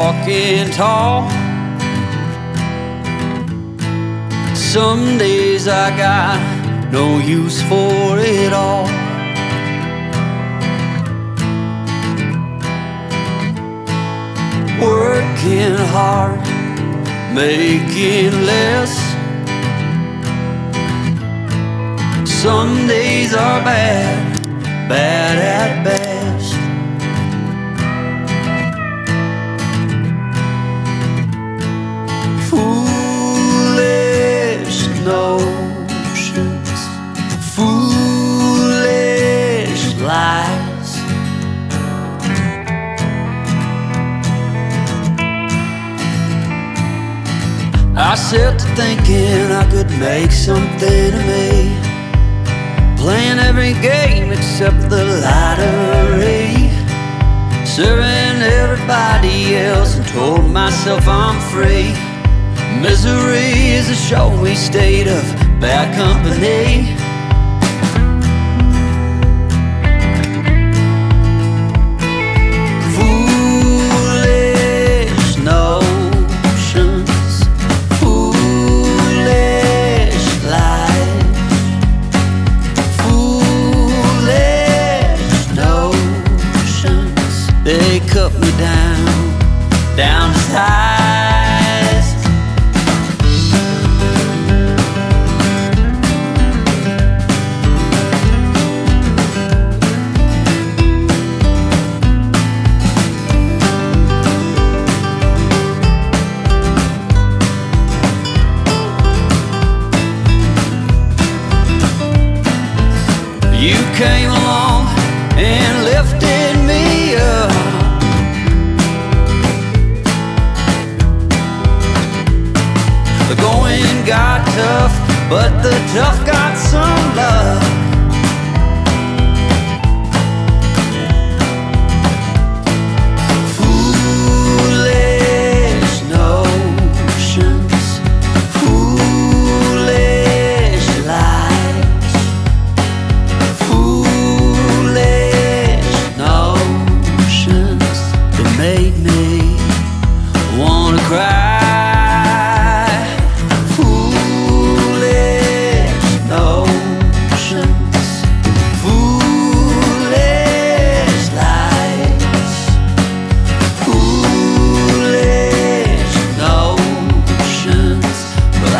walking tall. Some days I got no use for it all. Working hard, making less. Some days are bad, bad at best. Foolish notions, foolish lies. I set to thinking I could make something of me, playing every game except the lottery, serving everybody else and told myself I'm free. Misery is a showy state of bad company. Foolish notions, foolish lies. Foolish notions, they cut me down to size. You came along and lifted me up. The going got tough, but the tough got some love. Foolish notions, foolish lies. Foolish notions that made me wanna cry. Foolish notions, foolish lies. Foolish notions. Well,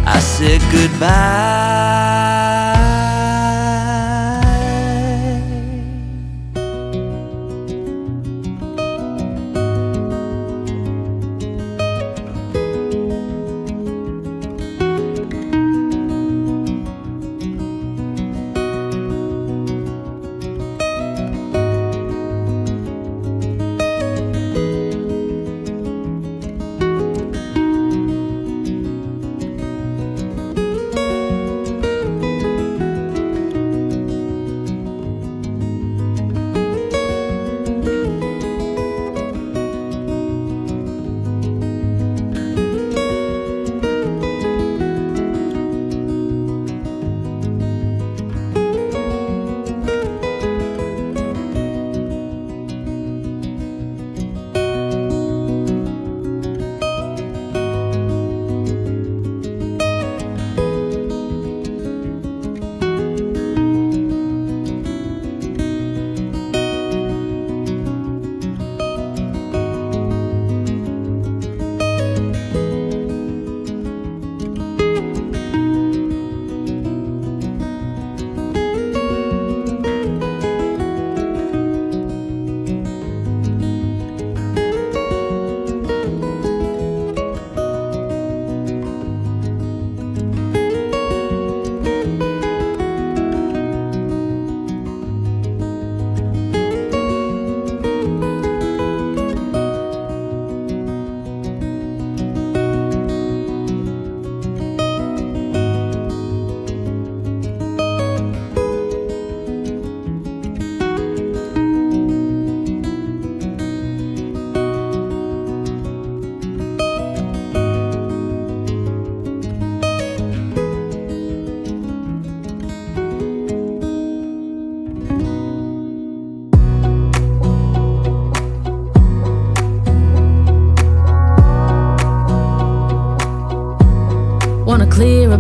I said goodbye.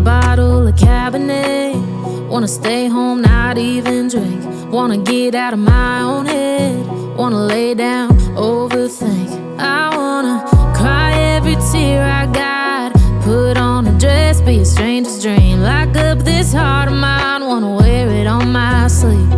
bottle of Cabernet. Wanna stay home, not even drink. Wanna get out of my own head. Wanna lay down, overthink. I wanna cry every tear I got. Put on a dress, be a stranger's dream. Lock up this heart of mine, wanna wear it on my sleeve.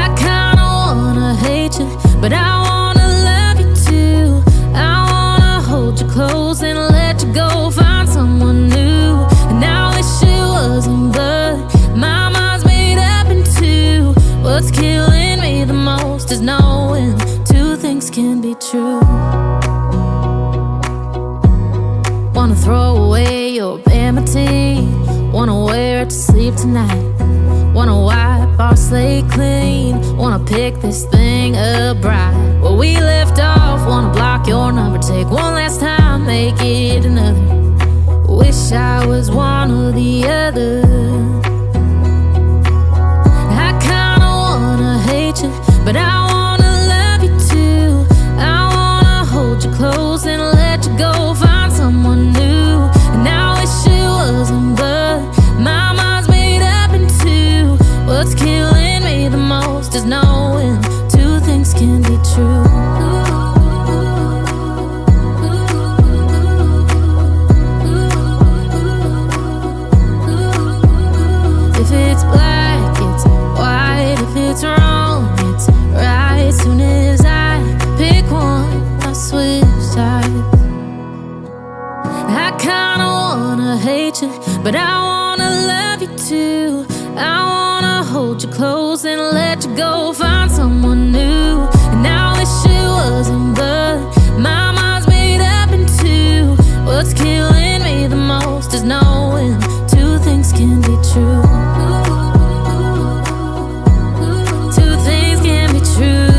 I kinda wanna hate you, but I wanna love you too. I wanna hold you close and let you go, find someone new. And I wish it wasn't, but my mind's made up in two. What's killing me the most is knowing two things can be true. Wanna throw away your vanity. Wanna wear it to sleep tonight. Wanna wipe our slate clean. Wanna pick this thing up right where we left off. Wanna block your number, take one last time, make it another. Wish I was one or the other. I kinda wanna hate you, but I wanna love you too. I wanna hold you close and let you go, find someone new. And I wish it wasn't, but my mind's made up in two. What's killing me the most is knowing two things can be true. If it's black, it's white. If it's wrong, it's right. Soon as I pick one, I switch sides. I kinda wanna hate you, but I wanna love you too. I wanna hold you close and let you go, find someone new. And I wish it wasn't, but my mind's made up in two. What's killing me the most is knowing two things can be true. Two things can be true.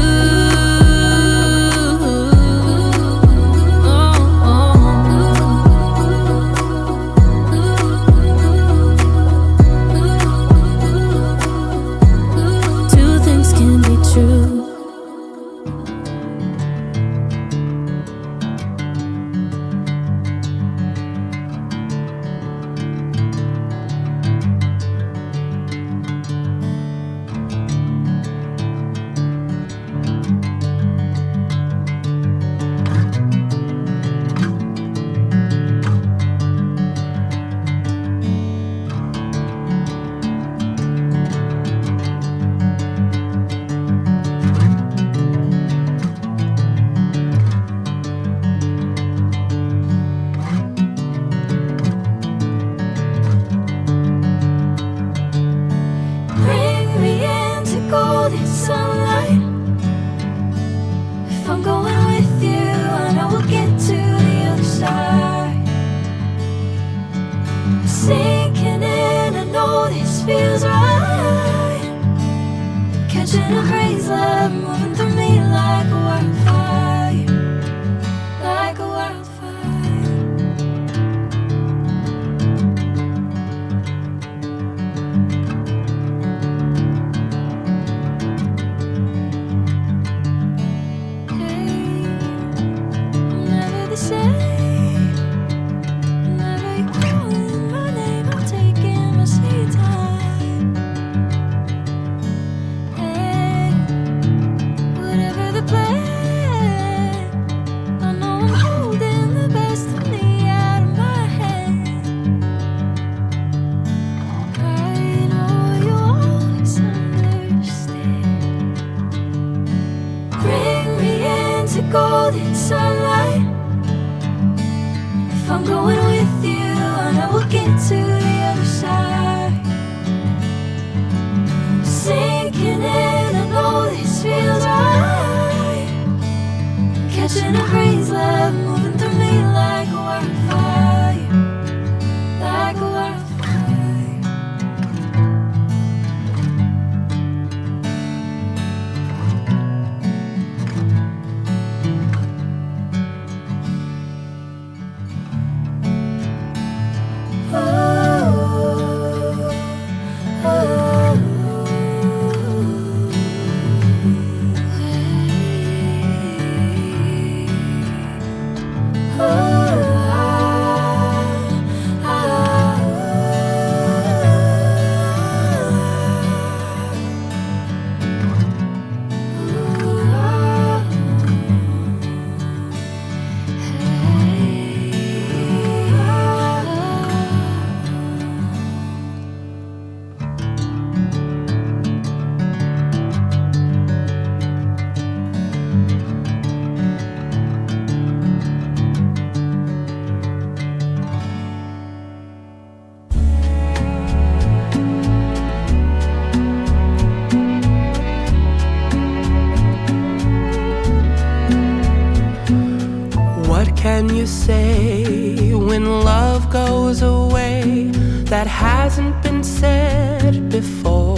When you say, when love goes away, that hasn't been said before.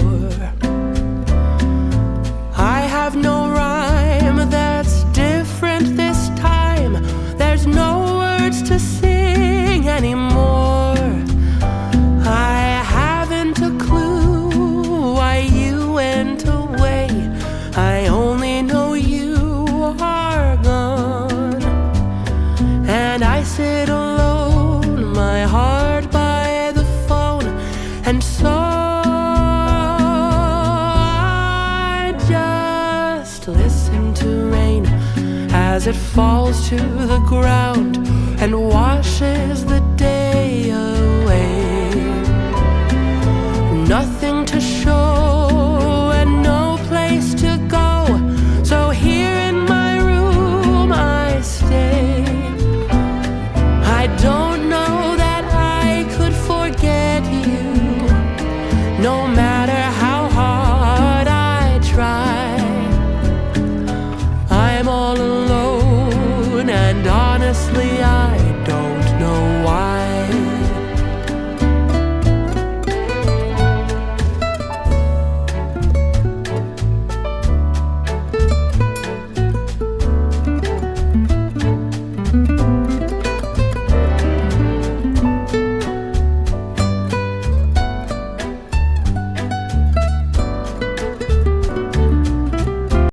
I have no rhyme that's different this time. There's no words to sing anymore. I haven't a clue why you went away. I only know you are gone. And I sit alone, my heart by the phone. And so I just listen to rain as it falls to the ground and washes